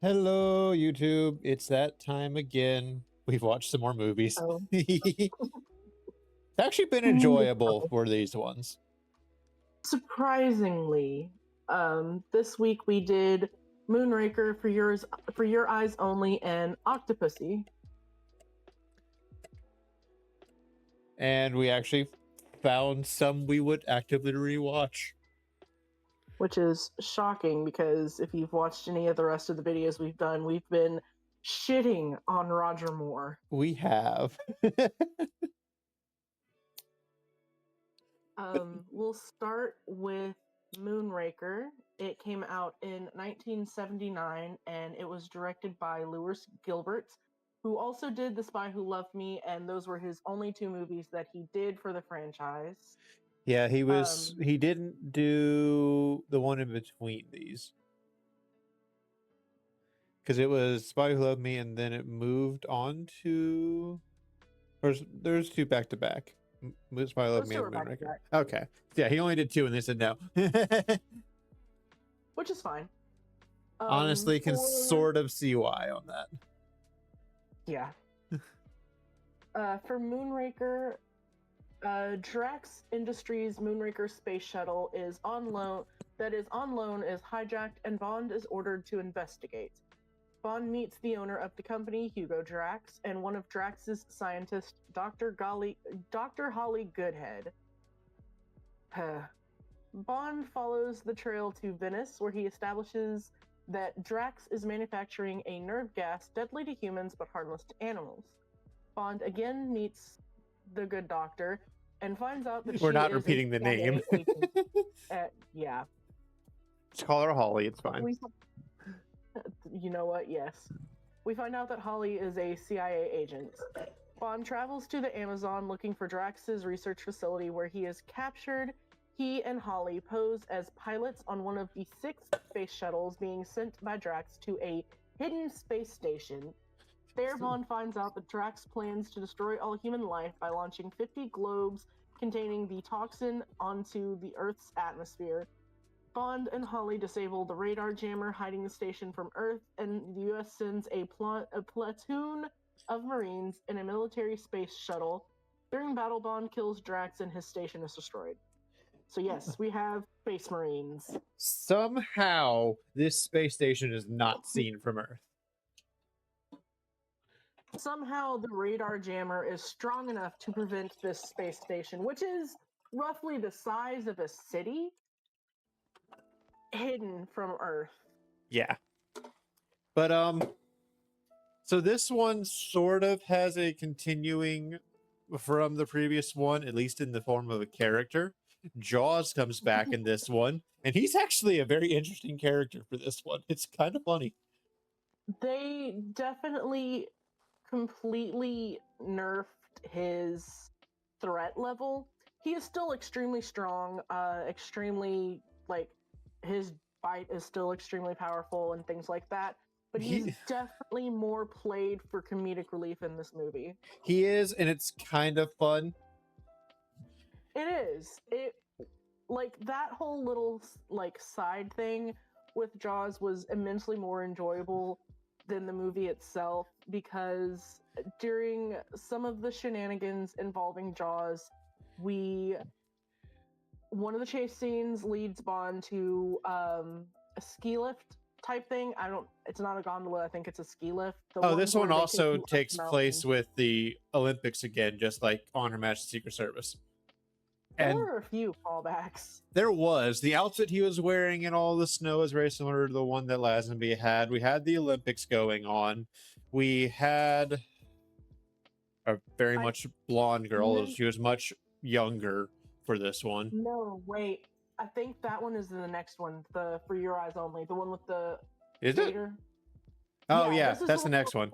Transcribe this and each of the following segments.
Hello, YouTube. It's that time again. We've watched some more movies. Oh, It's actually been mm, enjoyable for these ones. surprisingly, this week we did Moonraker for your eyes only and Octopussy, And we actually found some we would actively rewatch. which is shocking because if you've watched any of the rest of the videos we've done, we've been shitting on Roger Moore. We have. We'll start with Moonraker. It came out in 1979 and it was directed by Lewis Gilbert, who also did The Spy Who Loved Me, and those were his only two movies that he did for the franchise. Yeah, Um, he didn't do the one in between these. Because it was Spy Who Loved Me and then it moved on to there's two back to back. Spy Who Loved those Me two and are back to Moonraker. back, Okay. Yeah, he only did two and they said no. which is fine. Honestly, can For sort of see why on that. yeah, for Moonraker, Drax Industries' Moonraker space shuttle is on loan. That is on loan is hijacked, and Bond is ordered to investigate. Bond meets the owner of the company, Hugo Drax, and one of Drax's scientists, Dr. Holly Goodhead. Bond follows the trail to Venice, where he establishes that Drax is manufacturing a nerve gas deadly to humans but harmless to animals. Bond again meets the good doctor and finds out that We're she not is a repeating the name. CIA agent. Yeah, Just call her Holly. It's fine. You know what? Yes. We find out that Holly is a CIA agent. Bond travels to the Amazon looking for Drax's research facility where he is captured. He and Holly pose as pilots on one of the 6 space shuttles being sent by Drax to a hidden space station. There, Bond finds out that Drax plans to destroy all human life by launching 50 globes containing the toxin onto the Earth's atmosphere. Bond and Holly disable the radar jammer hiding the station from Earth, and the US sends a platoon of Marines in a military space shuttle. During battle, Bond kills Drax and his station is destroyed. So yes, we have Space Marines. Somehow, this space station is not seen from Earth. Somehow the radar jammer is strong enough to prevent this space station, which is roughly the size of a city, hidden from Earth. Yeah. But so this one sort of has a continuing from the previous one, at least in the form of a character. Jaws comes back in this one, and he's actually a very interesting character for this one. It's kind of funny. They definitely completely nerfed his threat level. He is still extremely strong, extremely, like, his bite is still extremely powerful and things like that. But he's definitely more played for comedic relief in this movie. He is, and it's kind of fun. It is. It, like, that whole little, like, side thing with Jaws was immensely more enjoyable than the movie itself, because during some of the shenanigans involving Jaws, one of the chase scenes leads Bond to a ski lift type thing. It's not a gondola, I think it's a ski lift. This one also takes the place with the Olympics again, just like on Her Majesty's Secret Service. There And were a few callbacks. there was the outfit he was wearing in all the snow is very similar to the one that Lazenby had. We had the Olympics going on. We had a very much blonde girl. She was much younger for this one. No, wait. I think that one is in the next one. The For Your Eyes Only, the one with the Is skater. it? Oh yeah, this is that's the next one.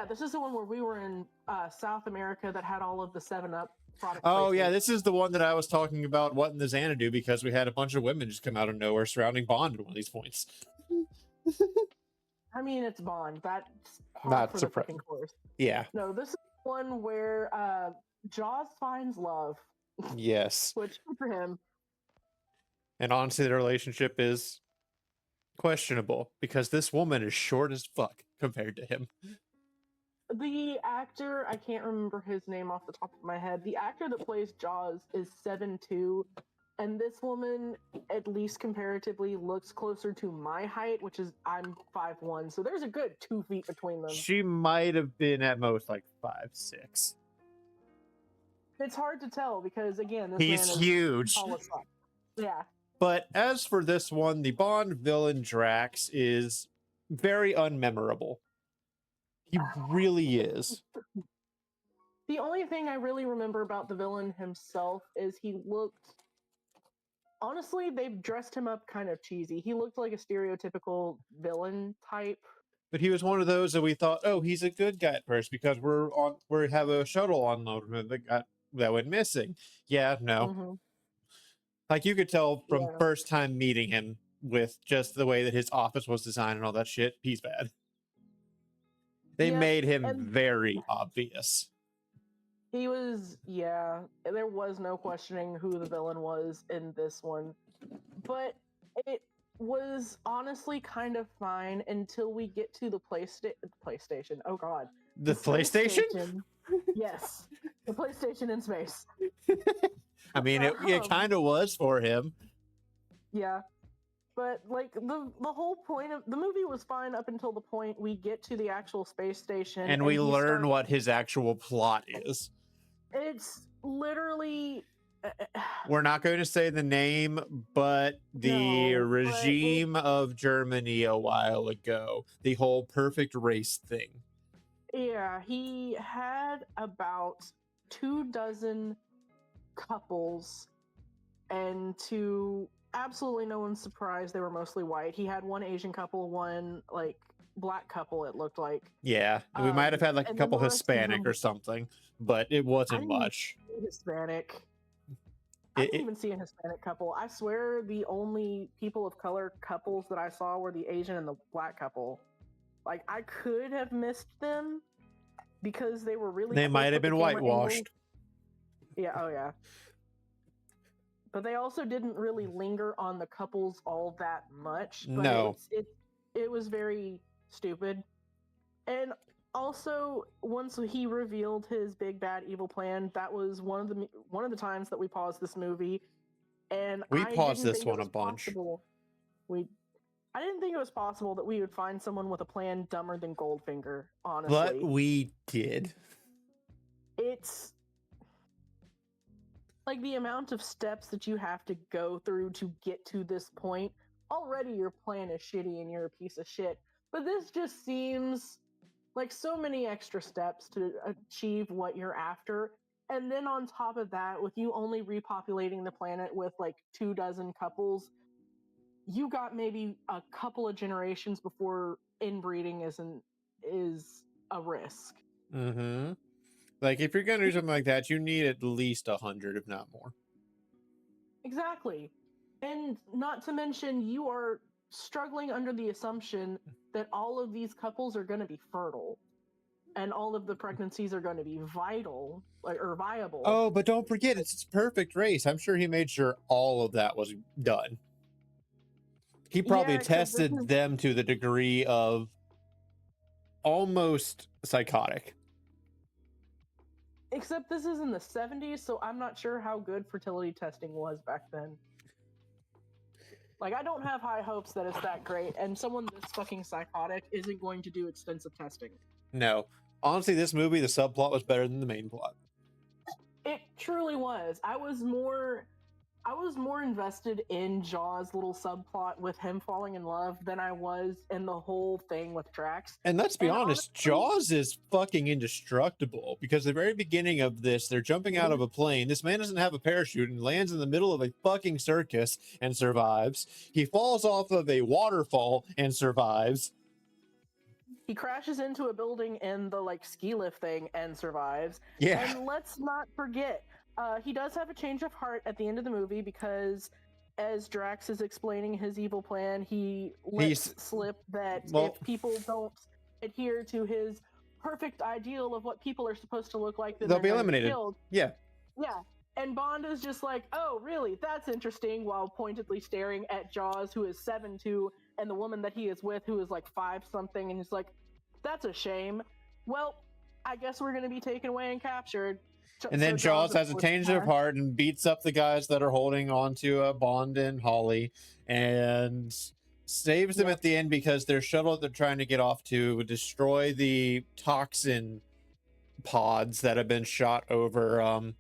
This is the one where we were in South America that had all of the 7-Up product. Oh yeah, this is the one that I was talking about. What in the Xanadu? Because we had a bunch of women just come out of nowhere surrounding Bond at one of these points. I mean, it's Bond. That's Not for surprising. The course. Yeah. No, this is one where Jaws finds love. Yes. Which, good for him. And honestly, the relationship is questionable because this woman is short as fuck compared to him. The actor, I can't remember his name off the top of my head. The actor that plays Jaws is 7'2", and this woman, at least comparatively, looks closer to my height, which is I'm 5'1", so there's a good 2 feet between them. She might have been at most like 5'6". It's hard to tell because again, this He's man is huge. tall as fuck. Yeah. But as for this one, the Bond villain Drax is very unmemorable. He really is. The only thing I really remember about the villain himself is he looked. Honestly, they've dressed him up kind of cheesy. He looked like a stereotypical villain type. But he was one of those that we thought, oh, he's a good guy at first because we have a shuttle unloaded that went missing. Yeah, no. Mm-hmm. Like you could tell from first time meeting him with just the way that his office was designed and all that shit, he's bad. They made him very obvious. He was, there was no questioning who the villain was in this one. But it was honestly kind of fine until we get to the PlayStation. Oh, God. The PlayStation? Yes. The PlayStation in space. I mean, it kind of was for him. Yeah. But, like, the whole point of the movie was fine up until the point we get to the actual space station. And we learn what his actual plot is. It's literally... We're not going to say the name, but the regime of Germany a while ago, the whole perfect race thing. Yeah, he had about 24 couples, and to absolutely no one's surprise, they were mostly white. He had one Asian couple, one like black couple, it looked like. Yeah, we might have had like a couple Hispanic or something, but it wasn't much. Hispanic. I didn't even see a Hispanic couple. I swear the only people of color couples that I saw were the Asian and the black couple. Like, I could have missed them because they were really... They might have been whitewashed. Yeah, oh yeah. But they also didn't really linger on the couples all that much. But no. It was very stupid. And also, once he revealed his big bad evil plan, that was one of the times that we paused this movie, and we paused this one a bunch. I didn't think it was possible that we would find someone with a plan dumber than Goldfinger. Honestly, but we did. It's like the amount of steps that you have to go through to get to this point. Already, your plan is shitty and you're a piece of shit. But this just seems like so many extra steps to achieve what you're after. And then on top of that, with you only repopulating the planet with like 24 couples, you got maybe a couple of generations before inbreeding is a risk. Mm-hmm. Like, if you're going to do something like that, you need at least 100, if not more. Exactly. And not to mention, you are struggling under the assumption that all of these couples are going to be fertile and all of the pregnancies are going to be viable. Oh, but don't forget, it's perfect race. I'm sure he made sure all of that was done. He probably tested them to the degree of almost psychotic. Except this is in the 70s, so I'm not sure how good fertility testing was back then. Like, I don't have high hopes that it's that great, and someone this fucking psychotic isn't going to do extensive testing. No. Honestly, this movie, the subplot was better than the main plot. It truly was. I was more invested in Jaws' little subplot with him falling in love than I was in the whole thing with Drax. And let's be honest, honestly, Jaws is fucking indestructible because the very beginning of this, they're jumping out of a plane. This man doesn't have a parachute and lands in the middle of a fucking circus and survives. He falls off of a waterfall and survives. He crashes into a building in the like ski lift thing and survives. Yeah. And let's not forget, he does have a change of heart at the end of the movie because as Drax is explaining his evil plan, he lets slip that if people don't adhere to his perfect ideal of what people are supposed to look like, then they'll be eliminated. Killed. Yeah. Yeah. And Bond is just like, oh, really? That's interesting, while pointedly staring at Jaws, who is 7'2", and the woman that he is with, who is like 5 something, and he's like, that's a shame. Well, I guess we're going to be taken away and captured. And then Jaws has a of change of heart and beats up the guys that are holding on to Bond and Holly and saves them at the end because their shuttle that they're trying to get off to destroy the toxin pods that have been shot over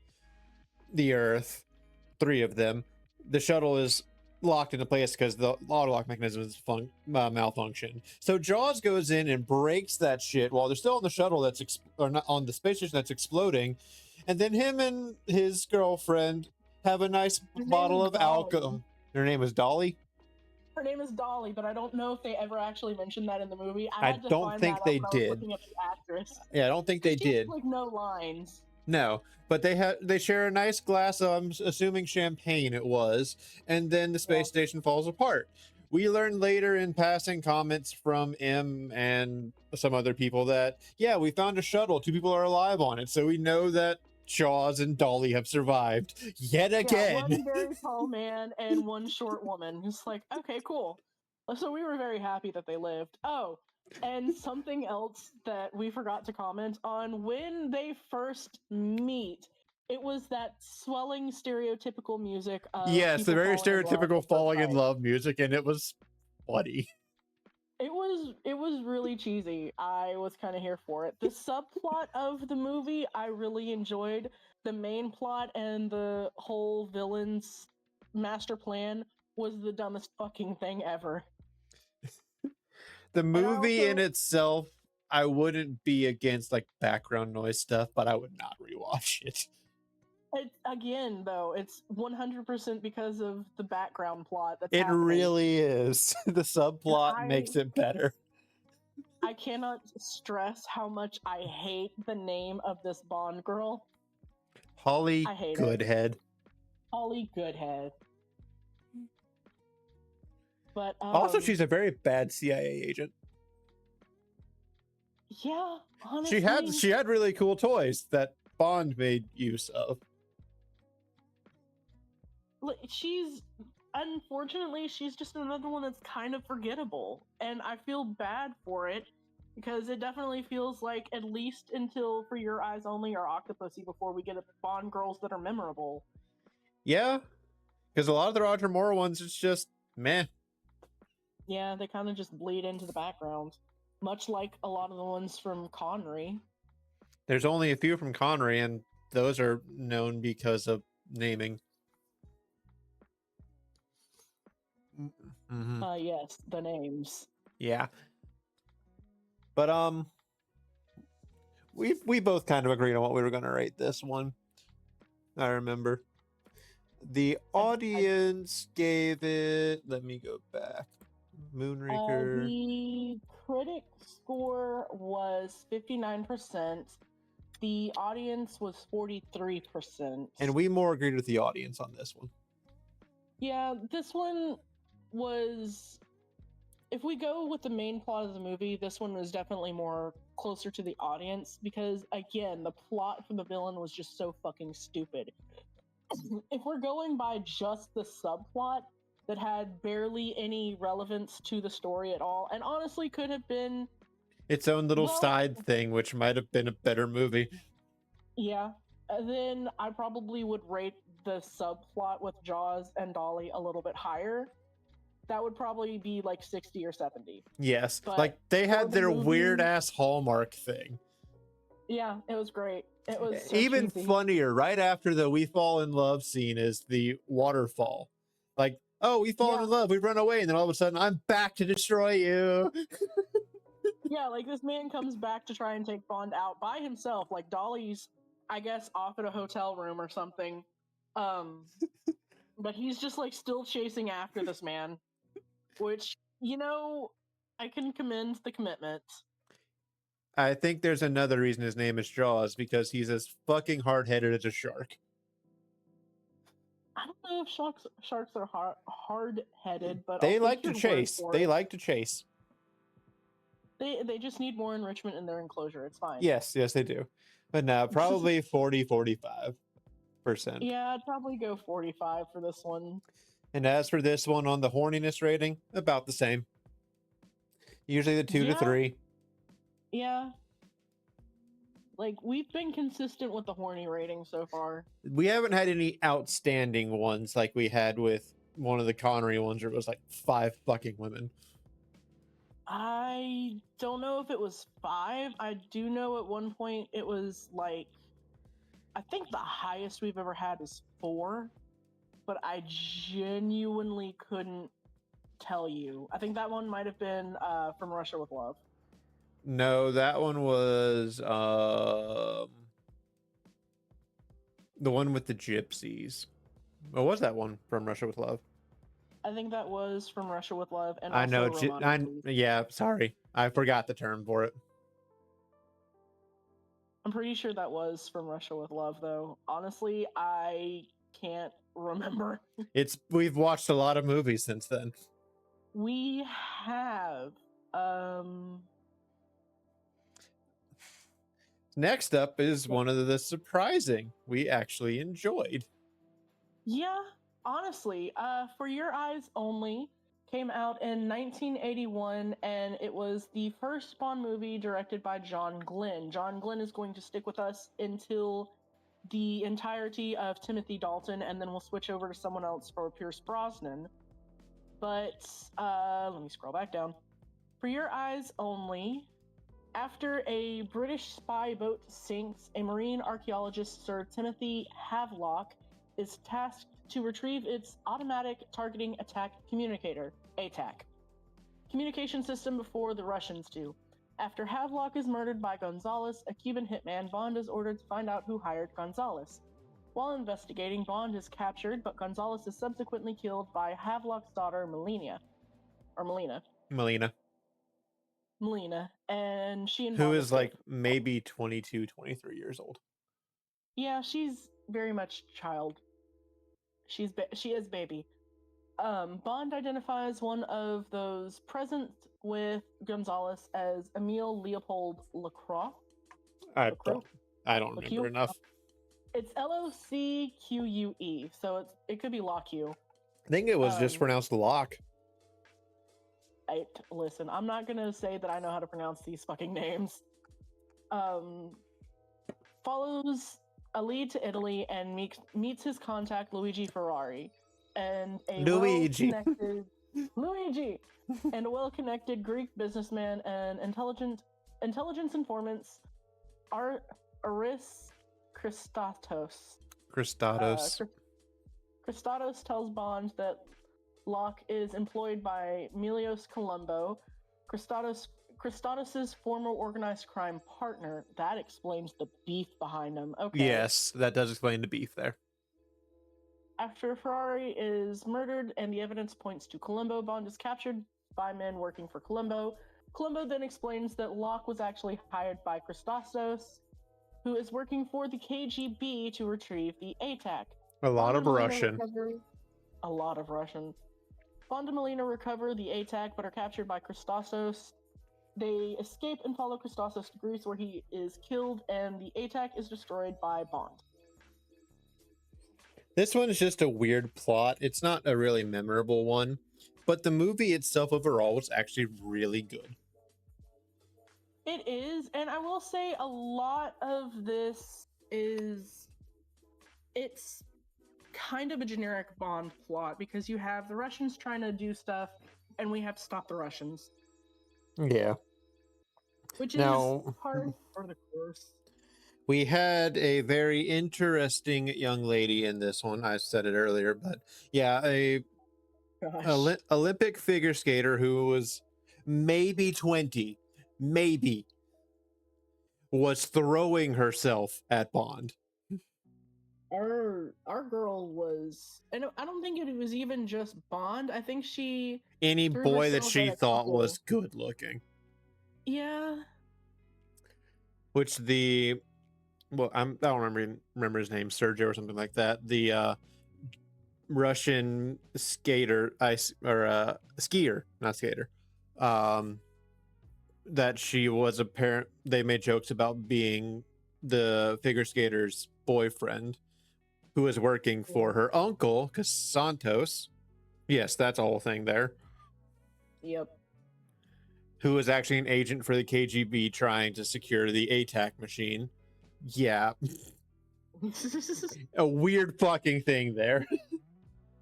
the Earth. 3 of them. The shuttle is locked into place because the auto lock mechanism is malfunction. So Jaws goes in and breaks that shit while they're still on the shuttle that's or not on the space station that's exploding, and then him and his girlfriend have a nice bottle of alcohol. Her name is Dolly. Her name is Dolly, but I don't know if they ever actually mentioned that in the movie. I don't think they did. Looking at the actress. Yeah, I don't think they did. Like no lines. No, but they share a nice glass of, I'm assuming champagne it was, and then the space station falls apart. We learn later in passing comments from M and some other people that, yeah, we found a shuttle. 2 people are alive on it, so we know that Jaws and Dolly have survived yet again. One very tall man and one short woman. It's like, okay, cool. So we were very happy that they lived. Oh, and something else that we forgot to comment on, when they first meet, it was that swelling stereotypical music of yes, the very stereotypical falling in love music, and it was funny. It was really cheesy. I was kind of here for it. The subplot of the movie I really enjoyed. The main plot and the whole villain's master plan was the dumbest fucking thing ever. The movie in itself, I wouldn't be against like background noise stuff, but I would not rewatch it. Again, though, it's 100% because of the background plot. It really is. The subplot makes it better. I cannot stress how much I hate the name of this Bond girl. Holly Goodhead. Holly Goodhead. But also, she's a very bad CIA agent. Yeah, honestly. She had really cool toys that Bond made use of. Unfortunately, she's just another one that's kind of forgettable, and I feel bad for it because it definitely feels like, at least until For Your Eyes Only or Octopussy, before we get Bond girls that are memorable. Yeah, because a lot of the Roger Moore ones, it's just meh. Yeah, they kind of just bleed into the background, much like a lot of the ones from Connery. There's only a few from Connery, and those are known because of naming. Mm-hmm. Yes, the names. Yeah. But we both kind of agreed on what we were going to rate this one. I remember. The audience gave it, let me go back. Moonraker. The critic score was 59%. The audience was 43%. And we more agreed with the audience on this one. Yeah, this one was, if we go with the main plot of the movie, this one was definitely more closer to the audience because, again, the plot for the villain was just so fucking stupid. If we're going by just the subplot that had barely any relevance to the story at all, and honestly could have been its own little side thing, which might have been a better movie. Yeah, then I probably would rate the subplot with Jaws and Dolly a little bit higher. That would probably be like 60 or 70. Yes, but like they had their weird ass Hallmark thing. Yeah, it was great. It was so even cheesy. Funnier. Right after the "We Fall in Love" scene is the waterfall. Like, oh, we fall in love, we run away, and then all of a sudden, I'm back to destroy you. Yeah, like this man comes back to try and take Bond out by himself. Like Dolly's, I guess, off at a hotel room or something. But he's just like still chasing after this man, which, you know, I can commend the commitment. I think there's another reason his name is Jaws, because he's as fucking hard-headed as a shark. I don't know if sharks are hard-headed, but they like to chase. They like to chase. They just need more enrichment in their enclosure. It's fine. Yes, they do. But no, probably 40, 45. Yeah, I'd probably go 45 for this one. And as for this one on the horniness rating, about the same. Usually the 2 to Yeah. 3. Yeah. Like, we've been consistent with the horny rating so far. We haven't had any outstanding ones like we had with one of the Connery ones where it was like 5 fucking women. I don't know if it was 5. I do know at one point it was like, I think the highest we've ever had is 4, but I genuinely couldn't tell you. I think that one might have been From Russia with Love. No, that one was the one with the gypsies. What was that one from Russia with Love? I think that was From Russia with Love, and I know. also Romantic. Yeah, sorry. I forgot the term for it. I'm pretty sure that was From Russia with Love, though. Honestly, I can't remember. We've watched a lot of movies since then. We have. Next up is one of the surprising we actually enjoyed. Yeah, honestly, For Your Eyes Only came out in 1981, and it was the first Bond movie directed by John Glenn. John Glenn is going to stick with us until the entirety of Timothy Dalton, and then we'll switch over to someone else for Pierce Brosnan. But let me scroll back down. For Your Eyes Only. After a British spy boat sinks, a marine archaeologist, Sir Timothy Havelock, is tasked to retrieve its automatic targeting attack communicator, ATAC, communication system before the Russians do. After Havelock is murdered by Gonzalez, a Cuban hitman, Bond is ordered to find out who hired Gonzalez. While investigating, Bond is captured, but Gonzalez is subsequently killed by Havelock's daughter, Melina. Melina, and she and who Bond is like escape. maybe 22, 23 years old. Yeah, she's very much child. She is baby. Bond identifies one of those present with Gonzalez as Emile Leopold Lacroix. I don't remember enough. It's Locque, so it could be Locque. I think it was just pronounced Locke. Listen, I'm not gonna say that I know how to pronounce these fucking names. Follows a lead to Italy and meets his contact Luigi Ferrari, and a well-connected Greek businessman and intelligence informants Aris Christatos. Christatos tells Bond that Locke is employed by Milios Colombo, Christatos' former organized crime partner. That explains the beef behind him. Okay. Yes, that does explain the beef there. After Ferrari is murdered and the evidence points to Colombo, Bond is captured by men working for Colombo. Colombo then explains that Locke was actually hired by Christatos, who is working for the KGB to retrieve the ATAC. A lot of Russian. Bond and Melina recover the ATAC, but are captured by Christatos. They escape and follow Christatos to Greece, where he is killed, and the ATAC is destroyed by Bond. This one is just a weird plot. It's not a really memorable one, but the movie itself overall was actually really good. It is, and I will say a lot of this it's kind of a generic Bond plot, because you have the Russians trying to do stuff and we have to stop the Russians. Yeah. Which is hard for the course. We had a very interesting young lady in this one. I said it earlier, but yeah, Olympic figure skater who was maybe 20, was throwing herself at Bond. Our girl was, and I don't think it was even just Bond. I think any boy that she thought was good looking. Yeah. Which I don't remember his name, Sergio or something like that. The Russian skier, not skater. That she was they made jokes about being the figure skater's boyfriend. who was working for her uncle, Santos. Yes, that's a whole thing there. Yep. Who was actually an agent for the KGB trying to secure the ATAC machine. Yeah. A weird fucking thing there.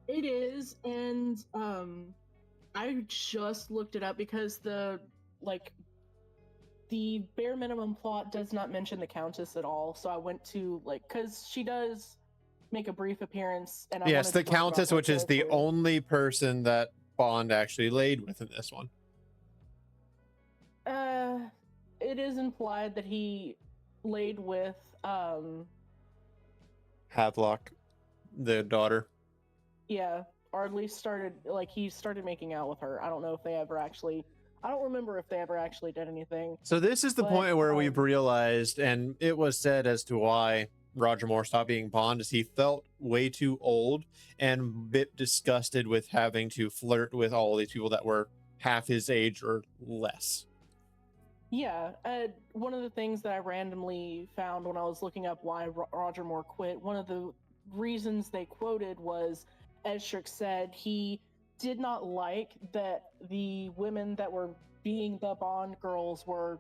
It is, and I just looked it up because the bare minimum plot does not mention the Countess at all. So I went to because she does make a brief appearance, and yes, the wanted to talk about Countess, her which is the character. only person that Bond actually laid with in this one. It is implied that he laid with Havelock, the daughter. yeah, or at least he started making out with her. I don't know if they ever actually. I don't remember if they ever actually did anything. So this is the But, point where we've realized, and it was said as to why Roger Moore stopped being Bond, is he felt way too old and a bit disgusted with having to flirt with all these people that were half his age or less. Yeah, one of the things that I randomly found when I was looking up why Roger Moore quit, one of the reasons they quoted was, as Shriek said, he did not like that the women that were being the Bond girls were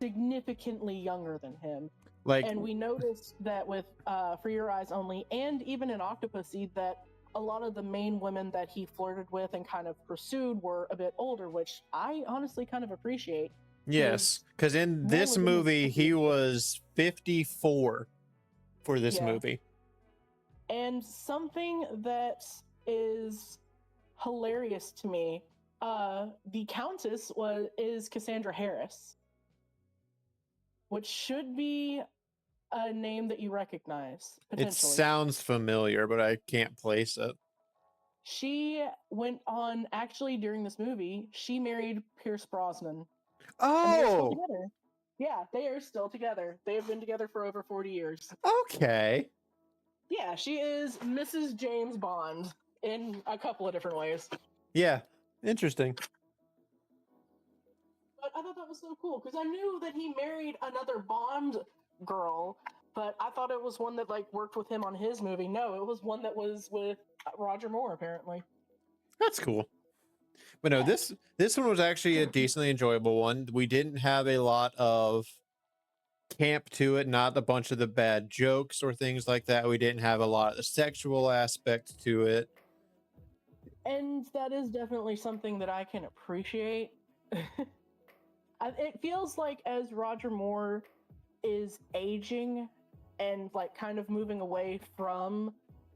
significantly younger than him. And we noticed that with For Your Eyes Only, and even in Octopussy, that a lot of the main women that he flirted with and kind of pursued were a bit older, which I honestly kind of appreciate. Yes, because in this movie, he was 54 for this movie. And something that is hilarious to me, the Countess is Cassandra Harris, which should be a name that you recognize, potentially. It sounds familiar, but I can't place it. She went on, actually, during this movie, she married Pierce Brosnan. Oh! And they are still together. Yeah, they are still together. They have been together for over 40 years. Okay. Yeah, she is Mrs. James Bond in a couple of different ways. Yeah, interesting. But I thought that was so cool because I knew that he married another Bond girl, but I thought it was one that worked with him on his movie. No, it was one that was with Roger Moore, apparently. That's cool. But no, Yeah. this one was actually a decently enjoyable one. We didn't have a lot of camp to it, not a bunch of the bad jokes or things like that. We didn't have a lot of the sexual aspect to it. And that is definitely something that I can appreciate. It feels like as Roger Moore is aging and kind of moving away from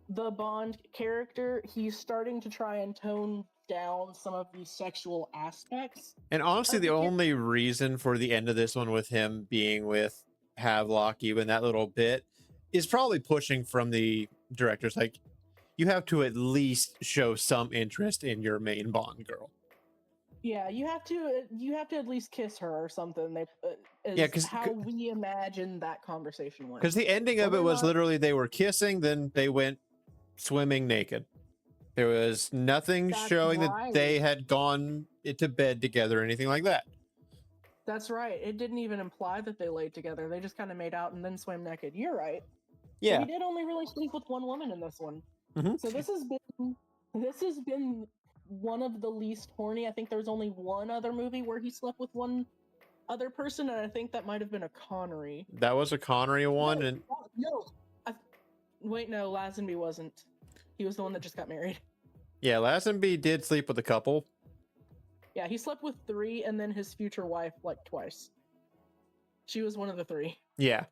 the Bond character, he's starting to try and tone down some of these sexual aspects. And honestly, the only reason for the end of this one with him being with Havelock, even that little bit, is probably pushing from the directors. You have to at least show some interest in your main Bond girl. Yeah, you have to at least kiss her or something. Because how we imagine that conversation went. Because the ending of it was literally they were kissing, then they went swimming naked. There was nothing showing that they had gone to bed together or anything like that. That's right. It didn't even imply that they laid together. They just kind of made out and then swam naked. You're right. Yeah. So he did only really sleep with one woman in this one. Mm-hmm. So this has been one of the least horny. I think there's only one other movie where he slept with one other person, and I think that might have been a Connery. That was a Connery one? No. Wait, no, Lazenby wasn't. He was the one that just got married. Yeah, Lazenby did sleep with a couple. Yeah, he slept with 3, and then his future wife, twice. She was one of the 3. Yeah.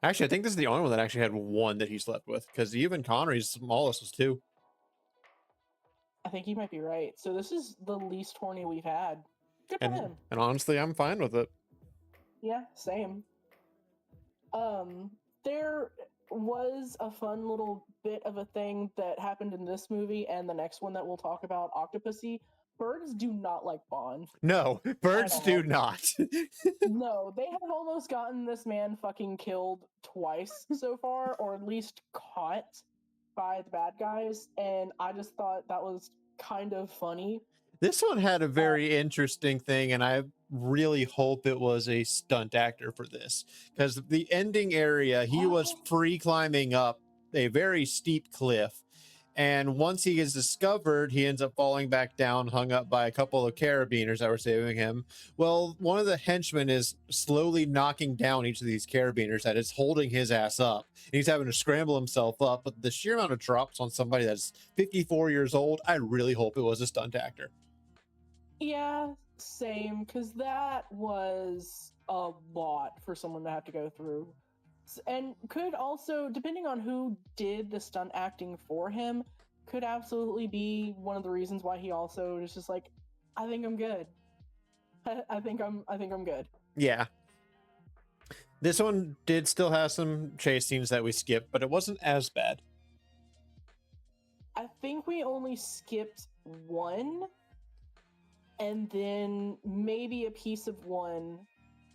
Actually, I think this is the only one that actually had one that he slept with, because even Connery's smallest was 2. I think you might be right. So this is the least horny we've had. Good for him. And honestly, I'm fine with it. Yeah, same. There was a fun little bit of a thing that happened in this movie and the next one that we'll talk about, Octopussy. Birds do not like Bond. No, birds do not. No, they have almost gotten this man fucking killed twice so far, or at least caught by the bad guys, and I just thought that was kind of funny. This one had a very interesting thing, and I really hope it was a stunt actor for this, because the ending area, he was free climbing up a very steep cliff. And once he is discovered, he ends up falling back down, hung up by a couple of carabiners that were saving him. Well, one of the henchmen is slowly knocking down each of these carabiners that is holding his ass up. And he's having to scramble himself up. But the sheer amount of drops on somebody that's 54 years old, I really hope it was a stunt actor. Yeah, same, because that was a lot for someone to have to go through. And could also, depending on who did the stunt acting for him, could absolutely be one of the reasons why he also is just like, I think I'm good. I think I'm good. Yeah. This one did still have some chase scenes that we skipped, but it wasn't as bad. I think we only skipped one, and then maybe a piece of one,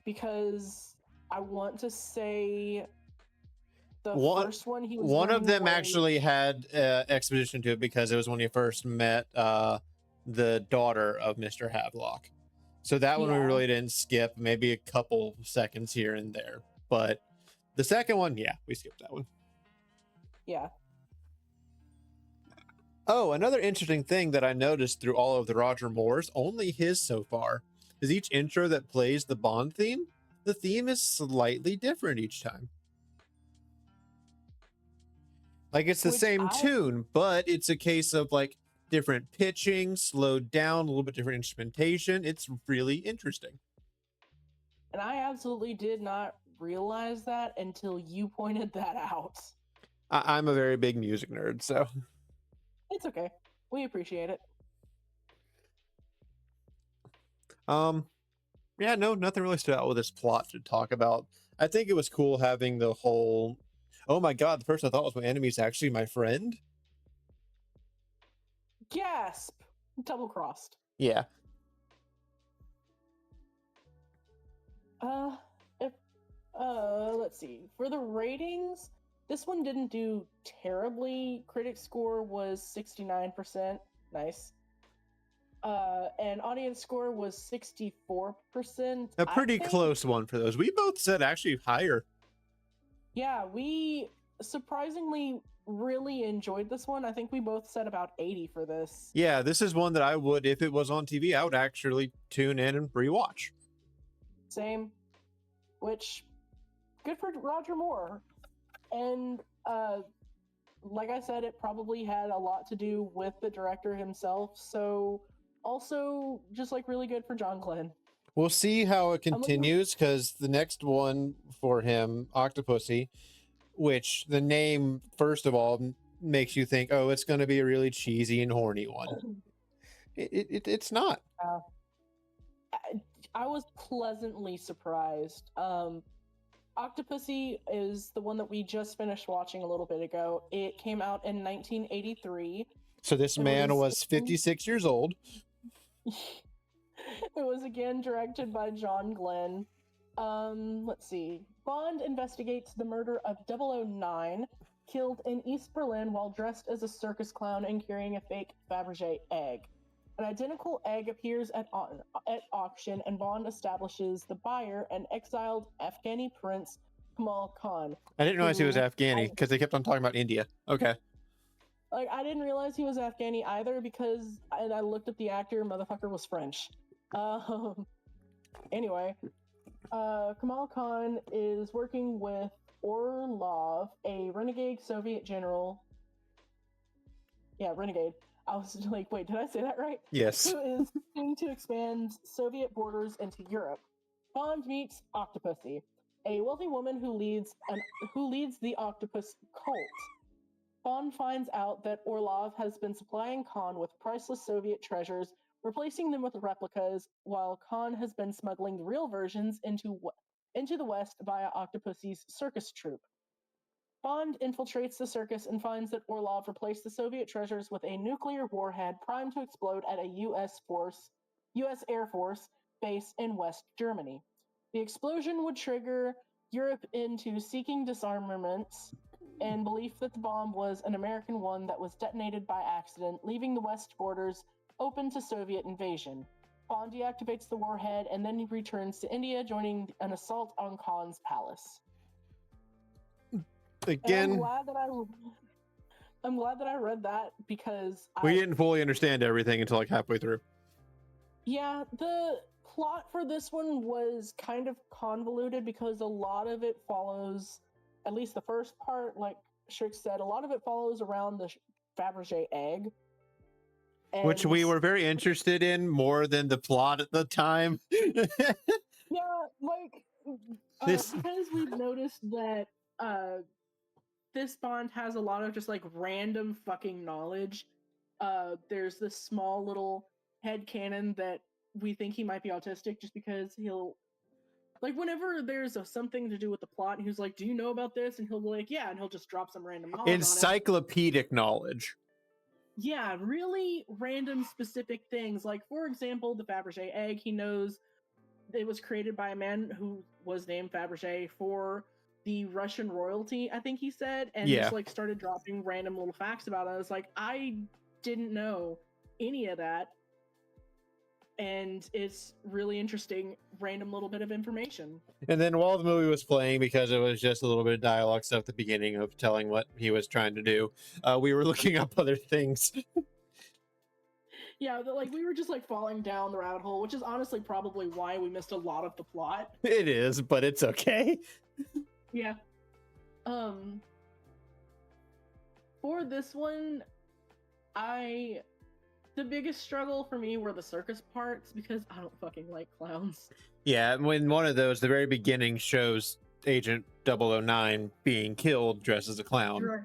because I want to say the first one he was one of running them away- actually had exposition to it because it was when you first met the daughter of Mr. Havelock. So that one we Yeah. really didn't skip, maybe a couple seconds here and there. But the second one, yeah, we skipped that one. Yeah. Oh, another interesting thing that I noticed through all of the Roger Moores, only his so far, is each intro that plays the Bond theme, the theme is slightly different each time. Like it's the Which same I- tune, but it's a case of like different pitching, slowed down, a little bit different instrumentation. It's really interesting. And I absolutely did not realize that until you pointed that out. I'm a very big music nerd, so It's okay. We appreciate it. yeah, no, nothing really stood out with this plot to talk about. I think it was cool having the whole, oh my god, the person I thought was my enemy is actually my friend. Gasp! Double crossed. Yeah. Let's see. For the ratings, this one didn't do terribly. Critic score was 69%. Nice. And audience score was 64%. A pretty close one for those. We both said actually higher. Yeah, we surprisingly really enjoyed this one. I think we both said about 80 for this. Yeah, this is one that I would, if it was on TV, I would actually tune in and rewatch. Same. Which, good for Roger Moore. And like I said, it probably had a lot to do with the director himself. So also just like really good for John Glenn. We'll see how it continues, because the next one for him, Octopussy, which the name, first of all, makes you think, oh, it's going to be a really cheesy and horny one. It's not. I was pleasantly surprised. Octopussy is the one that we just finished watching a little bit ago. It came out in 1983. So this man was 56 years old. It was again directed by John Glenn. Let's see. Bond investigates the murder of 009, killed in East Berlin while dressed as a circus clown and carrying a fake Fabergé egg. An identical egg appears at auction, and Bond establishes the buyer, an exiled Afghani prince, Kamal Khan. I didn't realize he was Afghani, because they kept on talking about India. Okay. Like, I didn't realize he was Afghani either, because I looked at the actor, motherfucker was French. Anyway, Kamal Khan is working with Orlov, a renegade Soviet general. Yeah, renegade. I was like, wait, did I say that right? Yes. Who is seeking to expand Soviet borders into Europe. Bond meets Octopussy, a wealthy woman who leads the octopus cult. Bond finds out that Orlov has been supplying Khan with priceless Soviet treasures, replacing them with replicas, while Khan has been smuggling the real versions into the West via Octopussy's circus troupe. Bond infiltrates the circus and finds that Orlov replaced the Soviet treasures with a nuclear warhead primed to explode at a U.S. Air Force base in West Germany. The explosion would trigger Europe into seeking disarmaments and belief that the bomb was an American one that was detonated by accident, leaving the West borders open to Soviet invasion. Bond deactivates the warhead and then he returns to India, joining an assault on Khan's palace. And Again, I'm glad that I read that because we didn't fully understand everything until like halfway through. Yeah, the plot for this one was kind of convoluted because a lot of it follows, at least the first part, like Shriek said, a lot of it follows around the Fabergé egg. Which we were very interested in more than the plot at the time. Yeah, like This because we've noticed that uh this Bond has a lot of just like random fucking knowledge. There's this small little head canon that we think he might be autistic just because he'll like whenever there's something to do with the plot and he's like, do you know about this? And he'll be like, yeah, and he'll just drop some random knowledge on it. encyclopedic knowledge. Yeah, really random specific things. Like, for example, the Fabergé egg, he knows it was created by a man who was named Fabergé for the Russian royalty, I think he said, and Yeah. just like started dropping random little facts about it. I was like, I didn't know any of that. And it's really interesting, random little bit of information. And then while the movie was playing, because it was just a little bit of dialogue stuff at the beginning of telling what he was trying to do, we were looking up other things. Yeah, like we were just like falling down the rabbit hole, which is honestly probably why we missed a lot of the plot. It is, but it's okay. Yeah. For this one, the biggest struggle for me were the circus parts because I don't fucking like clowns. Yeah, when one of those, the very beginning shows Agent 009 being killed dressed as a clown.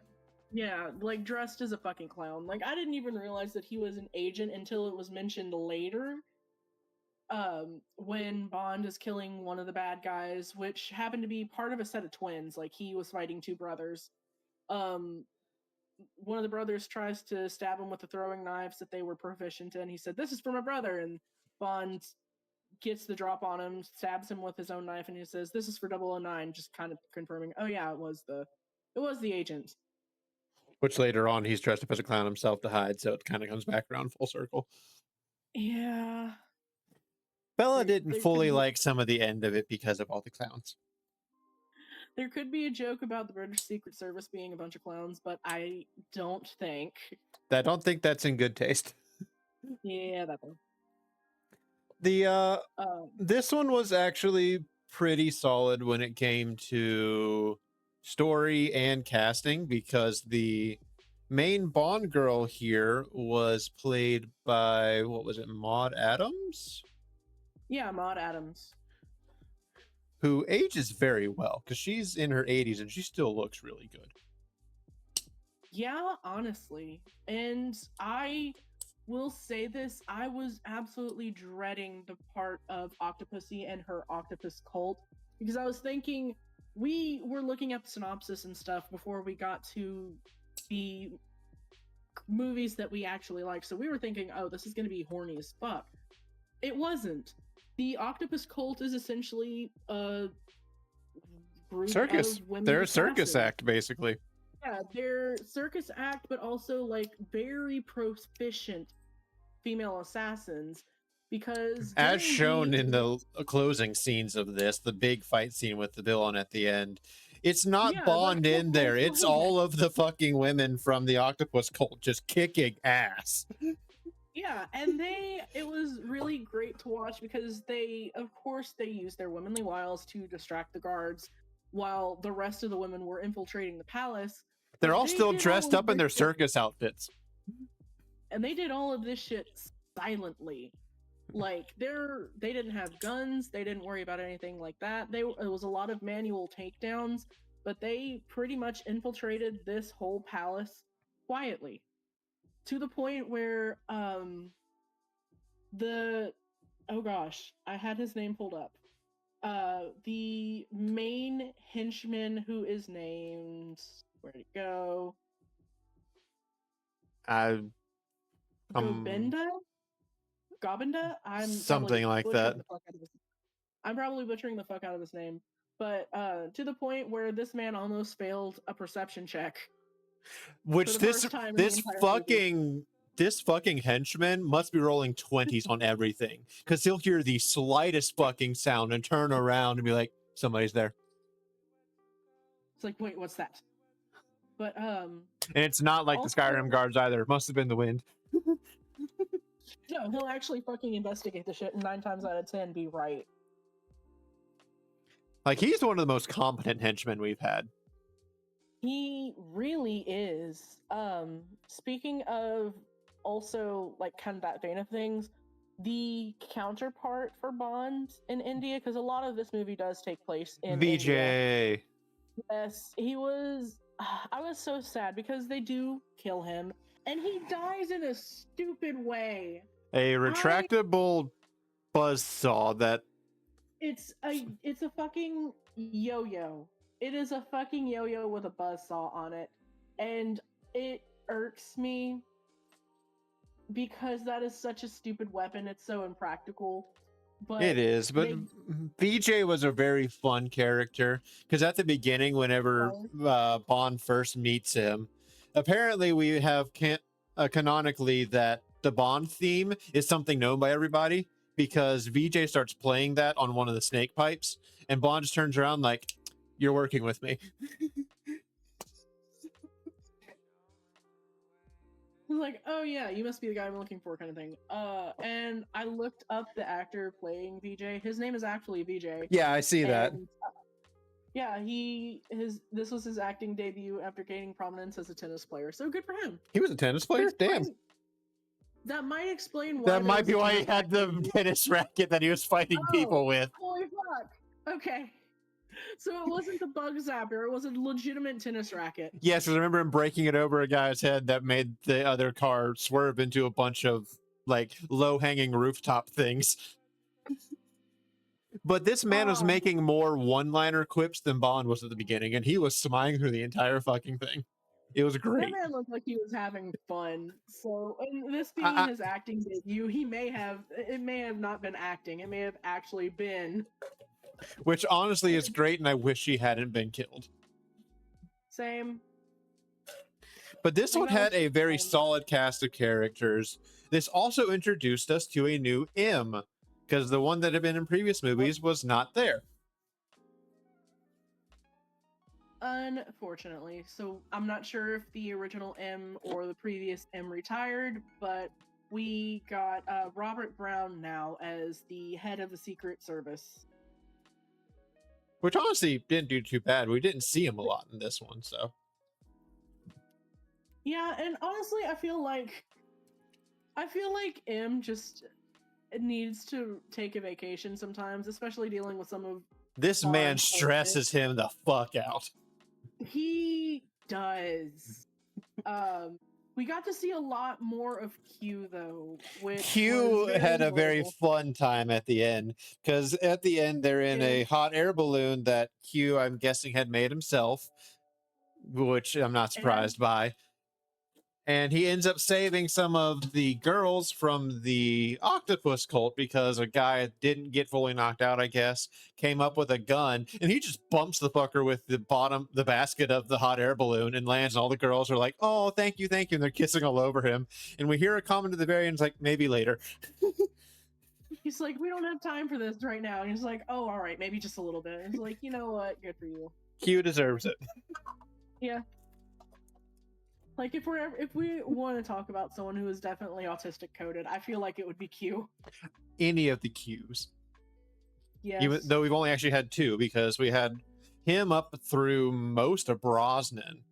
Yeah, like dressed as a fucking clown. Like I didn't even realize that he was an agent until it was mentioned later. When Bond is killing one of the bad guys, which happened to be part of a set of twins. Like he was fighting two brothers. One of the brothers tries to stab him with the throwing knives that they were proficient in. He said, "This is for my brother," and Bond gets the drop on him, stabs him with his own knife, and he says, "This is for 009," just kind of confirming, oh yeah, it was the agent. Which later on he's dressed up as a clown himself to hide, so it kind of comes back around full circle. Yeah. Bella didn't fully like some of the end of it because of all the clowns. There could be a joke about the British Secret Service being a bunch of clowns, but I don't think that's in good taste. Yeah, that one. This one was actually pretty solid when it came to story and casting, because the main Bond girl here was played by, what was it, Maud Adams? Yeah, Maud Adams. Who ages very well, because she's in her 80s and she still looks really good. Yeah, honestly. And I will say this, I was absolutely dreading the part of Octopussy and her octopus cult, because I was thinking, we were looking at the synopsis and stuff before we got to the movies that we actually like. So we were thinking, oh, this is going to be horny as fuck. It wasn't. The octopus cult is essentially a group circus. Of women. They're a circus act, basically. Yeah, they're circus act, but also like very proficient female assassins, because as shown in the closing scenes of this, the big fight scene with the villain at the end, it's not Bond in there. It's all of the fucking women from the octopus cult just kicking ass. Yeah, and it was really great to watch because of course they used their womanly wiles to distract the guards while the rest of the women were infiltrating the palace. They're all still dressed up in their circus outfits. And they did all of this shit silently. Like, they didn't have guns, they didn't worry about anything like that. It was a lot of manual takedowns, but they pretty much infiltrated this whole palace quietly. To the point where, oh gosh, I had his name pulled up. The main henchman who is named, where'd it go? Gobinda? I'm something like that. I'm probably butchering the fuck out of his name. But to the point where this man almost failed a perception check. Which this fucking henchman must be rolling 20s on everything, because he'll hear the slightest fucking sound and turn around and be like, somebody's there. It's like, wait, what's that? But And it's not like the also, Skyrim guards either. It must have been the wind. no, he'll actually fucking investigate the shit and 9 times out of 10 be right. Like, he's one of the most competent henchmen we've had. He really is. Speaking of also like kind of that vein of things, the counterpart for Bond in India, because a lot of this movie does take place in India. VJ. Yes, he was. I was so sad because they do kill him, and he dies in a stupid way. A retractable buzzsaw that It's a fucking yo-yo. It is a fucking yo-yo with a buzzsaw on it, and it irks me because that is such a stupid weapon. It's so impractical. But it is, but VJ was a very fun character because at the beginning, whenever Bond first meets him, apparently we have canonically that the Bond theme is something known by everybody because VJ starts playing that on one of the snake pipes, and Bond just turns around like, "You're working with me." He's like, oh yeah, you must be the guy I'm looking for, kind of thing. And I looked up the actor playing VJ. His name is actually VJ. Yeah, I see that. Yeah, this was his acting debut after gaining prominence as a tennis player. So good for him. He was a tennis player? Damn. That might explain why. That might be why he had the tennis racket that he was fighting people with. Holy fuck. Okay. So it wasn't the bug zapper, it was a legitimate tennis racket. Yes, because I remember him breaking it over a guy's head that made the other car swerve into a bunch of like low-hanging rooftop things. But this man was making more one-liner quips than Bond was at the beginning, and he was smiling through the entire fucking thing. It was great. That man looked like he was having fun. So, and this being his acting debut, it may have not been acting. It may have actually been. Which honestly is great, and I wish he hadn't been killed. Same. But this one had a very solid cast of characters. This also introduced us to a new M, because the one that had been in previous movies was not there. Unfortunately. So I'm not sure if the original M or the previous M retired, but we got Robert Brown now as the head of the Secret Service. Which honestly didn't do too bad. We didn't see him a lot in this one, so. Yeah, and honestly, I feel like M just needs to take a vacation sometimes, especially dealing with some of this man stresses him the fuck out. He does. We got to see a lot more of Q though. Q had a very fun time at the end, because at the end they're in a hot air balloon that Q, I'm guessing, had made himself, which I'm not surprised by. And he ends up saving some of the girls from the octopus cult because a guy didn't get fully knocked out, I guess, came up with a gun, and he just bumps the fucker with the basket of the hot air balloon and lands, and all the girls are like, oh, thank you, and they're kissing all over him. And we hear a comment at the very end, it's like, maybe later. He's like, we don't have time for this right now. And he's like, oh, all right, maybe just a little bit. And he's like, you know what? Good for you. Q deserves it. Yeah. Like, if we want to talk about someone who is definitely autistic coded, I feel like it would be Q. Any of the Qs. Yes. Even though we've only actually had 2, because we had him up through most of Brosnan.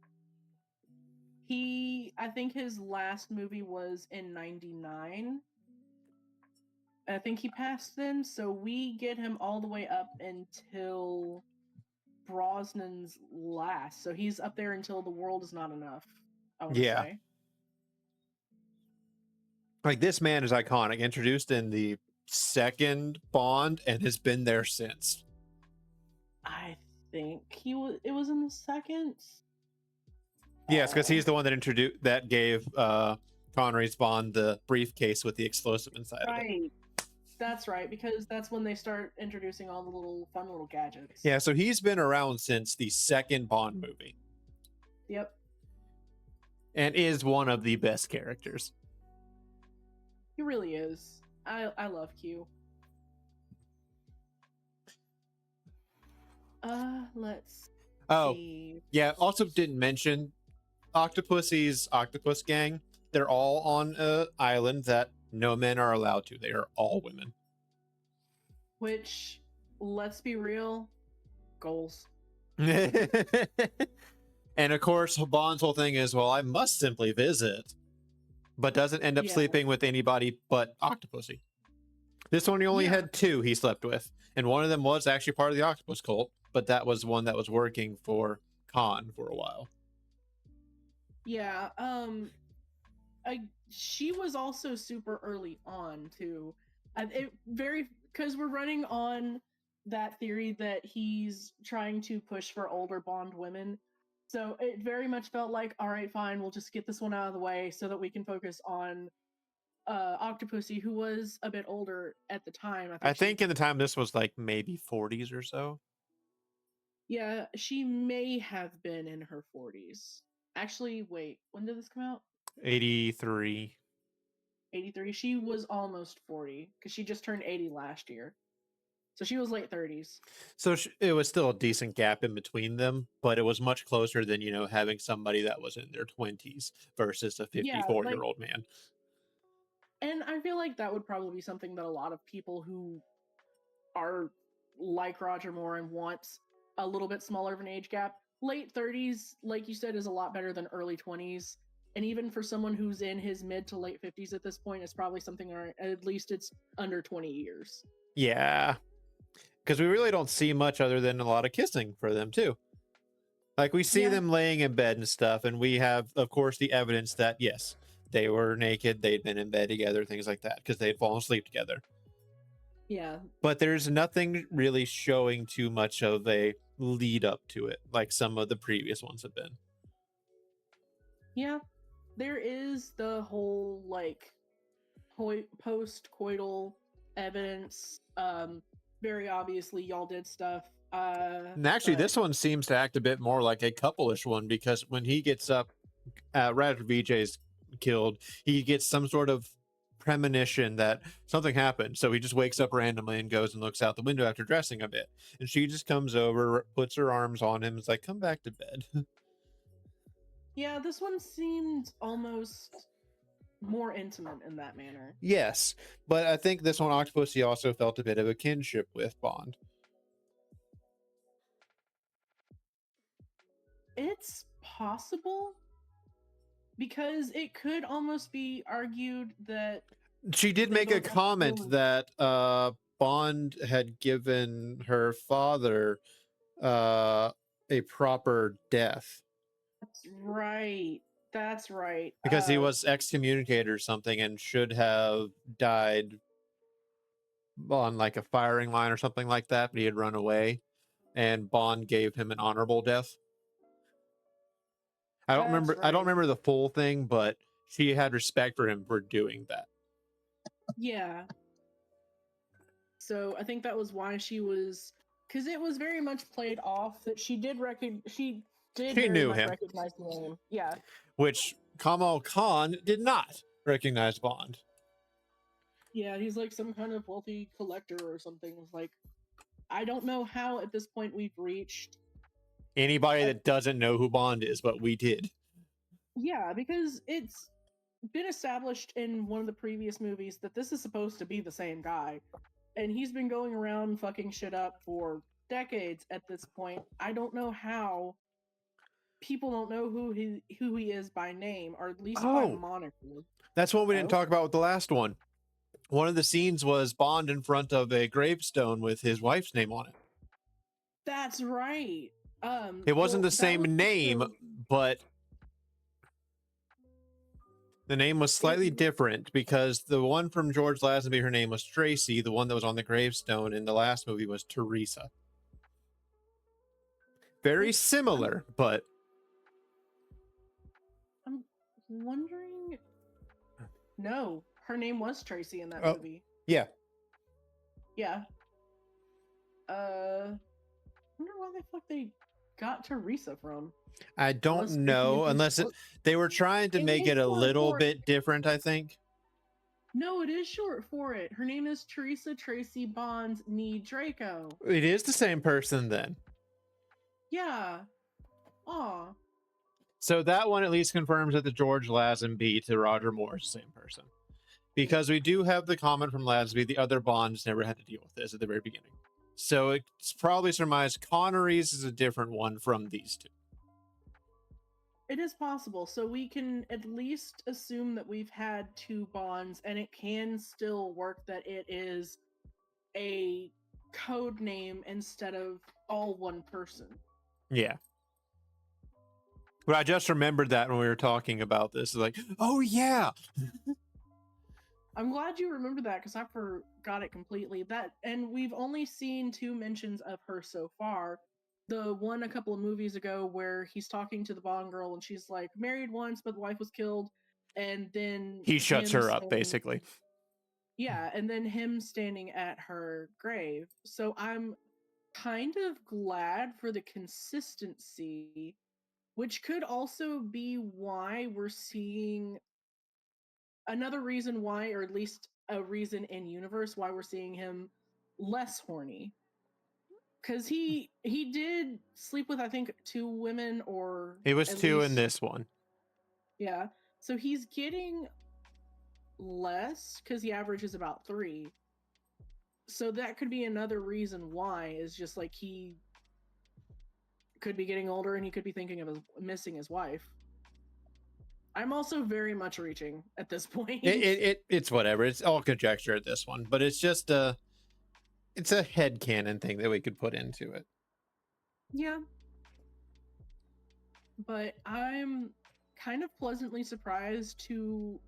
I think his last movie was in 99. I think he passed then, so we get him all the way up until Brosnan's last. So he's up there until The World Is Not Enough, I would say. Like, this man is iconic. Introduced in the second Bond and has been there since. I think it was in the second. Yes, because he's the one that gave Connery's Bond the briefcase with the explosive inside of it. Right. That's right, because that's when they start introducing all the fun little gadgets. Yeah, so he's been around since the second Bond movie. Yep. And is one of the best characters. He really is. I love Q. Let's see. Yeah, also didn't mention Octopussy's octopus gang, they're all on an island that no men are allowed to. They are all women. Which, let's be real, goals. And of course, Bond's whole thing is, well, I must simply visit, but doesn't end up Yeah. sleeping with anybody but Octopussy. This one he only Yeah. had 2 he slept with, and one of them was actually part of the octopus cult, but that was one that was working for Khan for a while. Yeah. She was also super early on too. Because we're running on that theory that he's trying to push for older Bond women. So it very much felt like, all right, fine, we'll just get this one out of the way so that we can focus on Octopussy, who was a bit older at the time. I think in the time this was like maybe 40s or so. Yeah, she may have been in her 40s. Actually, wait, when did this come out? 83. 83. She was almost 40 because she just turned 80 last year. So she was late 30s. So it was still a decent gap in between them, but it was much closer than, having somebody that was in their 20s versus a 54-year-old man. And I feel like that would probably be something that a lot of people who are like Roger Moore and want a little bit smaller of an age gap, late 30s, like you said, is a lot better than early 20s. And even for someone who's in his mid to late 50s at this point, it's probably something, at least it's under 20 years. Yeah. Because we really don't see much other than a lot of kissing for them, too. Like, we see them laying in bed and stuff, and we have, of course, the evidence that, yes, they were naked, they'd been in bed together, things like that, because they'd fallen asleep together. Yeah. But there's nothing really showing too much of a lead up to it, like some of the previous ones have been. Yeah. There is the whole, post-coital evidence. Very obviously, y'all did stuff. And actually, this one seems to act a bit more like a couple-ish one, because when he gets up, right after VJ's killed, he gets some sort of premonition that something happened. So he just wakes up randomly and goes and looks out the window after dressing a bit. And she just comes over, puts her arms on him, and is like, come back to bed. Yeah, this one seemed almost more intimate in that manner. Yes, but I think this one, Octopussy, also felt a bit of a kinship with Bond. It's possible, because it could almost be argued that she did make a comment that Bond had given her father a proper death. That's right. Because he was excommunicated or something and should have died on like a firing line or something like that, but he had run away, and Bond gave him an honorable death. I don't remember the full thing, but she had respect for him for doing that. Yeah. So I think that was why she was, because it was very much played off that she did recognize the name. Yeah. Which Kamal Khan did not recognize Bond. Yeah, he's like some kind of wealthy collector or something. Like, I don't know how at this point we've reached anybody that doesn't know who Bond is, but we did. Yeah, because it's been established in one of the previous movies that this is supposed to be the same guy. And he's been going around fucking shit up for decades at this point. I don't know how people don't know who he is by name, or at least by moniker. That's what we didn't talk about with the last one. One of the scenes was Bond in front of a gravestone with his wife's name on it. That's right. It wasn't the same name, but the name was slightly different, because the one from George Lazenby, her name was Tracy. The one that was on the gravestone in the last movie was Teresa. Very similar, but I'm wondering. No, her name was Tracy in that movie. Yeah. Yeah. I wonder why the fuck they got Teresa from. I don't know, unless they were trying to make it a little bit different, I think. No, it is short for it. Her name is Teresa Tracy Bonds Nee Draco. It is the same person then. Yeah. Aw. So that one at least confirms that the George Lazenby to Roger Moore is the same person. Because we do have the comment from Lazenby, the other Bonds never had to deal with this at the very beginning. So it's probably surmised Connery's is a different one from these two. It is possible. So we can at least assume that we've had two Bonds, and it can still work that it is a code name instead of all one person. Yeah. But I just remembered that when we were talking about this. Like, oh yeah. I'm glad you remember that because I forgot it completely. And we've only seen 2 mentions of her so far. The one a couple of movies ago where he's talking to the Bond girl and she's like, married once, but the wife was killed. And then He shuts him her up, saying- basically. Yeah, and then him standing at her grave. So I'm kind of glad for the consistency, which could also be why we're seeing another reason why, or at least a reason in universe why we're seeing him less horny. Because he did sleep with, I think, 2 women, or It was at 2 in least- this one. Yeah, so he's getting less because the average is about 3. So that could be another reason why, is just like he could be getting older and he could be thinking of missing his wife. I'm also very much reaching at this point. It's whatever. It's all conjecture at this one, but it's just it's a headcanon thing that we could put into it. Yeah. But I'm kind of pleasantly surprised to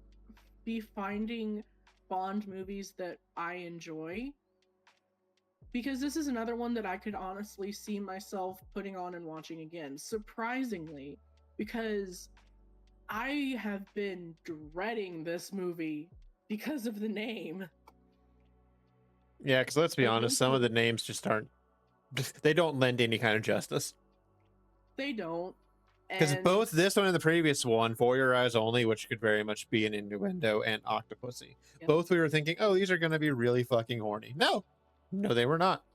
be finding Bond movies that I enjoy. Because this is another one that I could honestly see myself putting on and watching again. Surprisingly, because I have been dreading this movie because of the name. Yeah, because let's be honest, some of the names just aren't. They don't lend any kind of justice. They don't. Because both this one and the previous one, For Your Eyes Only, which could very much be an innuendo, and Octopussy, Yep. both we were thinking, oh, these are going to be really fucking horny. No, they were not.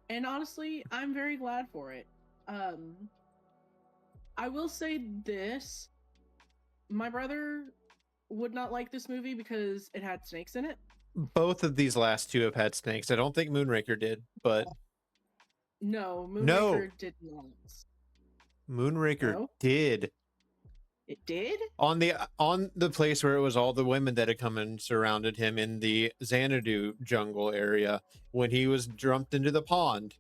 And honestly, I'm very glad for it. I will say this. My brother would not like this movie because it had snakes in it. Both of these last 2 have had snakes. I don't think Moonraker did, but No, Moonraker No. did not. Moonraker No? did. It did? On the place where it was all the women that had come and surrounded him in the Xanadu jungle area when he was jumped into the pond.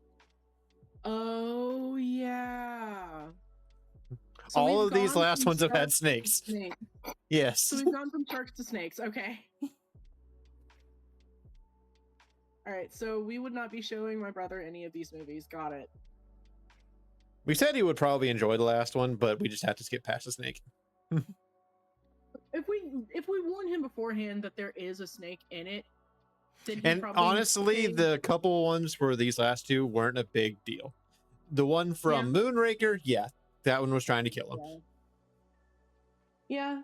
Oh, yeah. So All we've of these gone last from ones have had sharks to snakes. snakes. Yes. So we've gone from sharks to snakes. Okay. All right. So we would not be showing my brother any of these movies. Got it. We said he would probably enjoy the last one, but we just had to skip past the snake. If we warn him beforehand that there is a snake in it, then he And probably honestly, the couple ones for these last 2 weren't a big deal. The one from Moonraker, yeah, that one was trying to kill him. Yeah.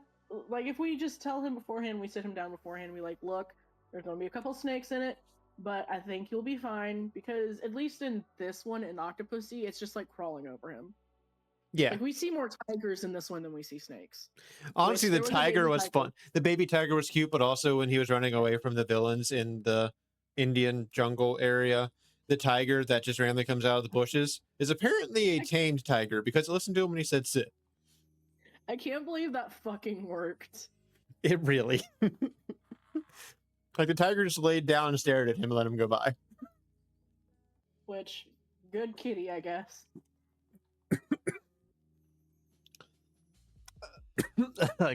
Like if we just tell him beforehand, we sit him down beforehand, we like, look, there's going to be a couple snakes in it, but I think you'll be fine, because at least in this one, in Octopussy, it's just like crawling over him. Yeah. Like we see more tigers in this one than we see snakes. Honestly, the there was a tiger baby was tiger. fun. The baby tiger was cute, but also when he was running away from the villains in the Indian jungle area, the tiger that just randomly comes out of the bushes is apparently a tamed tiger, because listen to him when he said sit. I can't believe that fucking worked. It really. Like the tiger just laid down and stared at him and let him go by. Which, good kitty, I guess.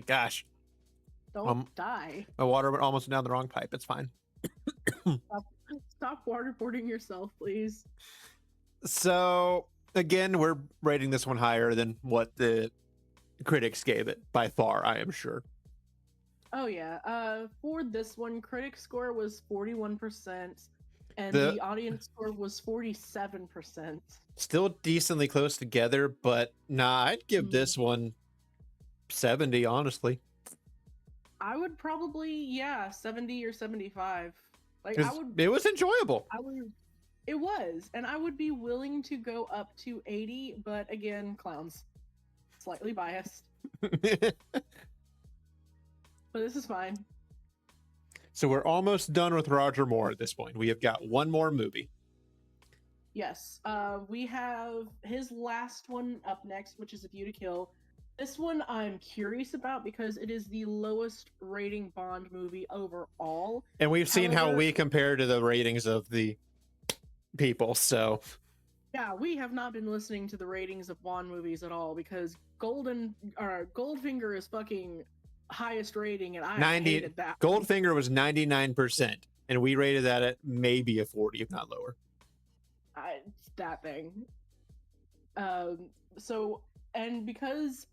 Gosh. Don't die. My water went almost down the wrong pipe. It's fine. Stop waterboarding yourself, please. So, again, we're rating this one higher than what the critics gave it, by far, I am sure. Oh yeah. For this one, critic score was 41%, and the audience score was 47%. Still decently close together, but nah, I'd give this one 70, honestly. I would probably 70 or 75. Like it was enjoyable. It was, and I would be willing to go up to 80, but again, clowns. Slightly biased, but this is fine. So we're almost done with Roger Moore at this point. We have got one more movie. Yes, we have his last one up next, which is A View to Kill. This one I'm curious about because it is the lowest rating Bond movie overall. And we've seen how However- we compare to the ratings of the people, so Yeah, we have not been listening to the ratings of Bond movies at all because Goldfinger is fucking highest rating, and I 90 hated that. Goldfinger was 99%, and we rated that at maybe a 40, if not lower. That thing. So, and because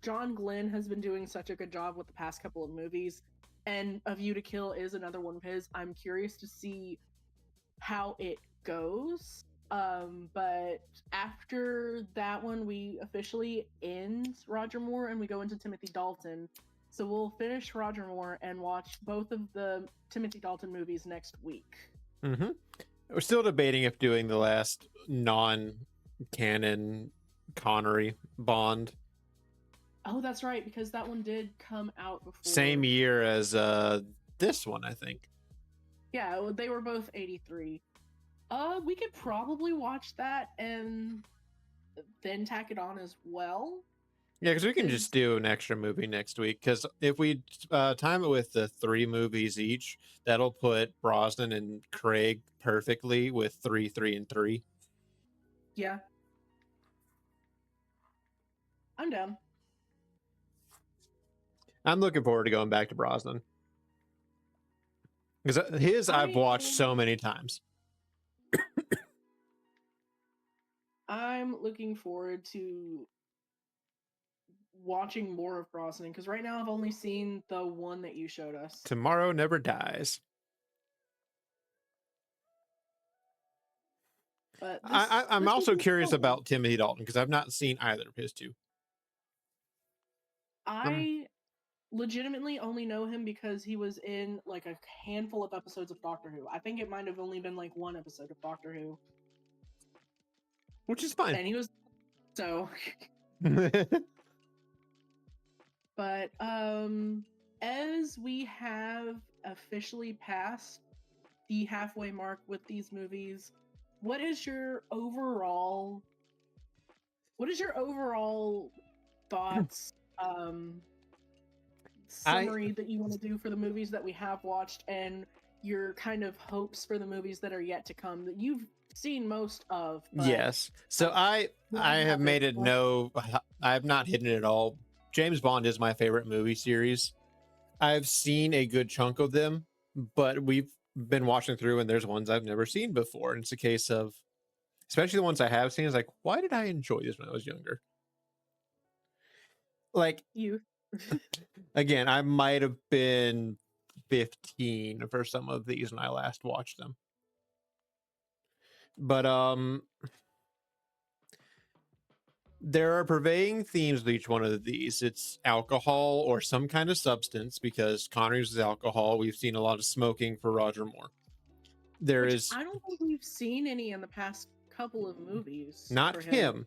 John Glenn has been doing such a good job with the past couple of movies, and A View to Kill is another one of his, I'm curious to see how it goes. But after that one, we officially end Roger Moore and we go into Timothy Dalton. So we'll finish Roger Moore and watch both of the Timothy Dalton movies next week. Mm-hmm. We're still debating if doing the last non-canon Connery Bond. Oh, that's right, because that one did come out before. Same year as this one, I think. Yeah, well, they were both 83. We could probably watch that and then tack it on as well. Yeah, because we can just do an extra movie next week. Because if we time it with the 3 movies each, that'll put Brosnan and Craig perfectly with 3, 3, and 3. Yeah. I'm down. I'm looking forward to going back to Brosnan. Because his I've watched so many times. I'm looking forward to watching more of Brosnan because right now I've only seen the one that you showed us. Tomorrow Never Dies. But I'm also curious about Timothy Dalton because I've not seen either of his two. I legitimately only know him because he was in like a handful of episodes of Doctor Who. I think it might have only been like one episode of Doctor Who. Which is fine. And he was so but as we have officially passed the halfway mark with these movies, what is your overall thoughts summary that you want to do for the movies that we have watched and your kind of hopes for the movies that are yet to come that you've seen most of? Yes. So I have made it no, I have not hidden it at all. James Bond is my favorite movie series. I've seen a good chunk of them, but we've been watching through and there's ones I've never seen before. And it's a case of, especially the ones I have seen, is like, why did I enjoy this when I was younger? Like, you again, I might have been 15 for some of these when I last watched them. But there are pervading themes with each one of these. It's alcohol or some kind of substance, because Connery's is alcohol. We've seen a lot of smoking for Roger Moore. I don't think we've seen any in the past couple of movies. Not him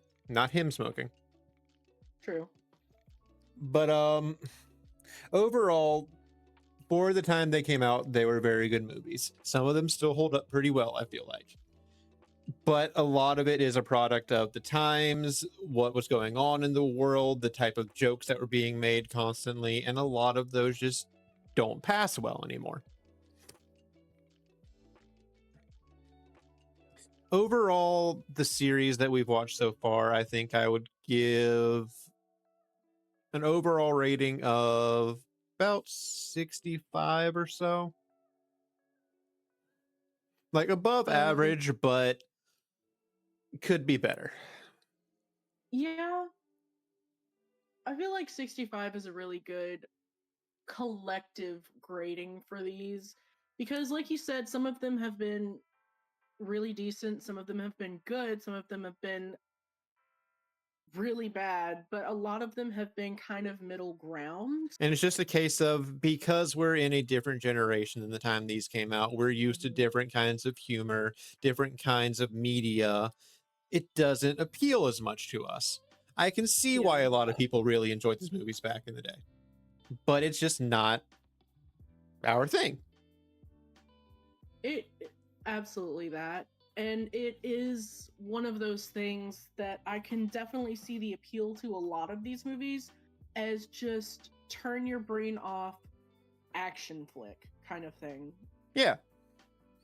smoking. True. But overall, for the time they came out, they were very good movies. Some of them still hold up pretty well, I feel like. But a lot of it is a product of the times, what was going on in the world, the type of jokes that were being made constantly, and a lot of those just don't pass well anymore. Overall, the series that we've watched so far, I think I would give an overall rating of about 65 or so. Like above average, but could be better. Yeah. I feel like 65 is a really good collective grading for these because, like you said, some of them have been really decent, some of them have been good, some of them have been really bad, but a lot of them have been kind of middle ground. And it's just a case of, because we're in a different generation than the time these came out, we're used to different kinds of humor, different kinds of media. It doesn't appeal as much to us. I can see Yeah. why a lot of people really enjoyed these movies back in the day, but it's just not our thing. It absolutely that. And it is one of those things that I can definitely see the appeal to a lot of these movies as just turn your brain off action flick kind of thing. Yeah.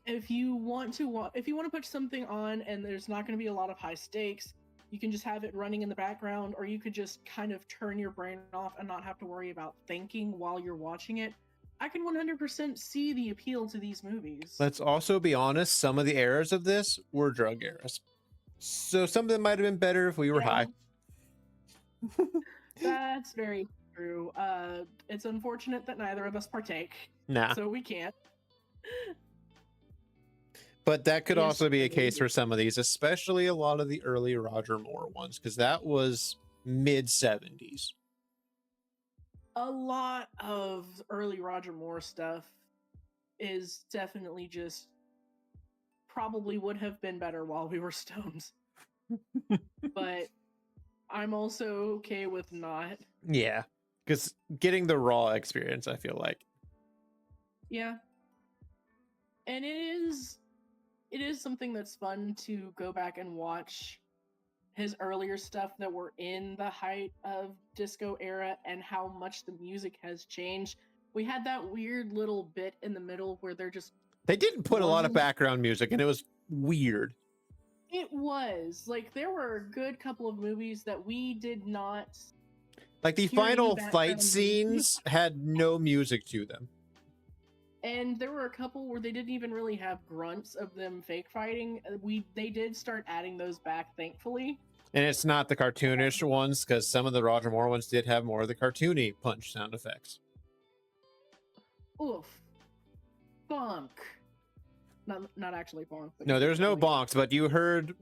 If you want to put something on and there's not going to be a lot of high stakes, you can just have it running in the background, or you could just kind of turn your brain off and not have to worry about thinking while you're watching it. I can 100% see the appeal to these movies. Let's also be honest, some of the eras of this were drug eras. So some of them might have been better if we were high. That's very true. It's unfortunate that neither of us partake. Nah. So we can't. But that could Yes, also be a it case is. for some of these, especially a lot of the early Roger Moore ones, because that was mid 70s. A lot of early Roger Moore stuff is definitely just probably would have been better while we were stoned. But I'm also okay with not. Yeah, because getting the raw experience, I feel like. Yeah. And it is something that's fun to go back and watch his earlier stuff that were in the height of disco era and how much the music has changed. We had that weird little bit in the middle where They didn't put a lot of wasn't- background music, and it was weird. it was like there were a good couple of movies that we did not, Like the hear any final background fight music. scenes had no music to them. and there were a couple where they didn't even really have grunts of them fake fighting. They did start adding those back, thankfully. And it's not the cartoonish ones, because some of the Roger Moore ones did have more of the cartoony punch sound effects. Oof. Bonk. Not actually bonk. But No, there's no definitely- bonks, but you heard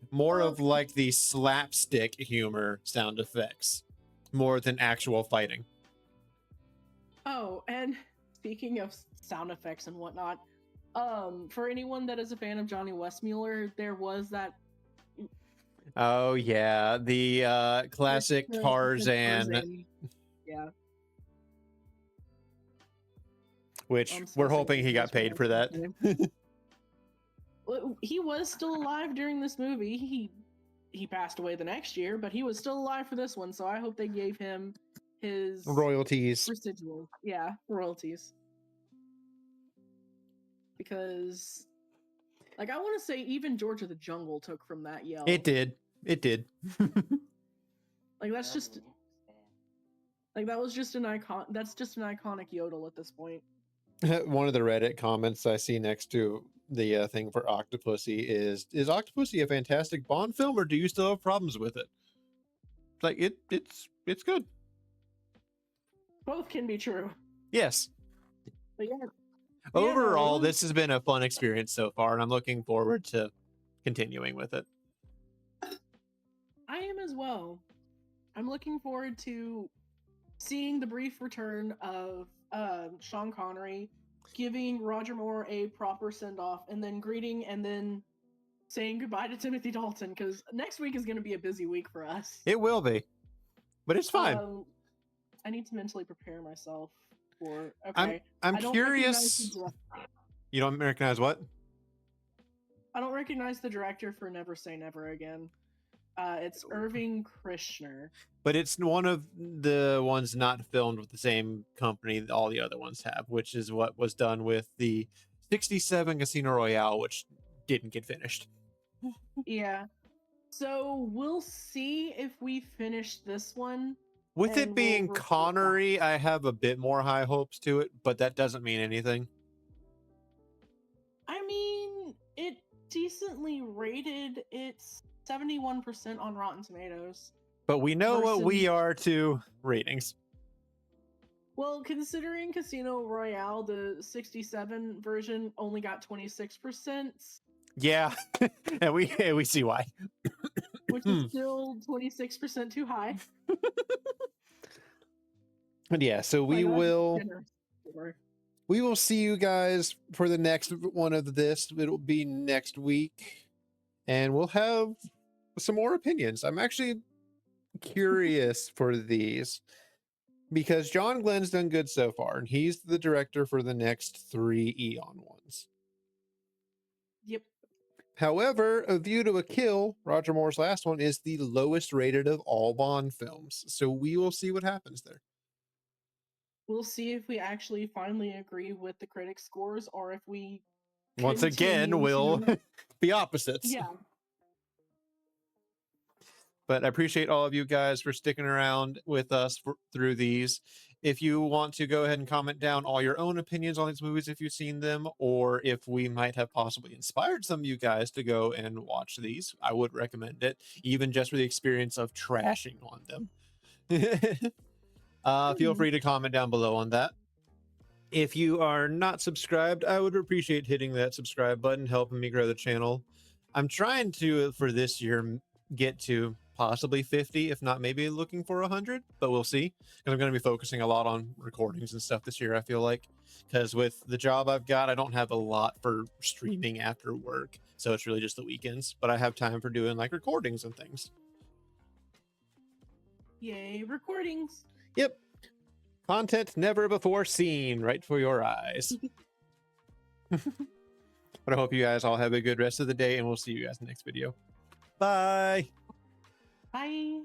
more of like the slapstick humor sound effects more than actual fighting. Oh, and speaking of sound effects and whatnot, for anyone that is a fan of Johnny Westmuller, there was that Oh yeah, the classic the Tarzan, Yeah. which I'm we're still hoping he thinking got his paid for that. name. Well, he was still alive during this movie. He passed away the next year, but he was still alive for this one, so I hope they gave him his Royalties. residual. Yeah, royalties. Because like I want to say even George of the Jungle took from that yell. It did. It did. Like that's just like that was just an icon. That's just an iconic yodel at this point. One of the Reddit comments I see next to the thing for Octopussy is Octopussy a fantastic Bond film, or do you still have problems with it? It's like it's good. Both can be true. Yes. But yeah. Overall, it was- this has been a fun experience so far, and I'm looking forward to continuing with it. I am as well. I'm looking forward to seeing the brief return of Sean Connery, giving Roger Moore a proper send off, and then greeting and then saying goodbye to Timothy Dalton, because next week is going to be a busy week for us. It will be, but it's fine. I need to mentally prepare myself for. I'm Okay, I don't recognize curious. the director. You don't recognize what? I don't recognize the director for Never Say Never Again. It's Irving Krishner. But it's one of the ones not filmed with the same company that all the other ones have, which is what was done with the 67 Casino Royale, which didn't get finished. Yeah. So we'll see if we finish this one. With And it we'll being report back. Connery, I have a bit more high hopes to it, but that doesn't mean anything. I mean, it decently rated. It's 71% on Rotten Tomatoes. But we know what we Versus- are to ratings. Well, considering Casino Royale, the 67 version only got 26%, Yeah, and we see why. which is still 26% too high. But yeah, so we Like, that's will generous. we will see you guys for the next one of this. It'll be next week, and we'll have some more opinions. I'm actually curious for these because John Glenn's done good so far, and he's the director for the next 3 Eon ones. Yep. However, A View to a Kill, Roger Moore's last one, is the lowest rated of all Bond films. So we will see what happens there. We'll see if we actually finally agree with the critics' scores or if we Once again, continue will to- be opposites. Yeah. But I appreciate all of you guys for sticking around with us through these. If you want to go ahead and comment down all your own opinions on these movies, if you've seen them, or if we might have possibly inspired some of you guys to go and watch these, I would recommend it, even just for the experience of trashing on them. Feel free to comment down below on that. If you are not subscribed, I would appreciate hitting that subscribe button, helping me grow the channel. I'm trying to, for this year, get to possibly 50, if not maybe looking for 100, but we'll see. And I'm going to be focusing a lot on recordings and stuff this year, I feel like, because with the job I've got, I don't have a lot for streaming after work. So it's really just the weekends, but I have time for doing like recordings and things. Yay, recordings. Yep. Content never before seen right for your eyes. But I hope you guys all have a good rest of the day, and we'll see you guys in the next video. Bye. Bye.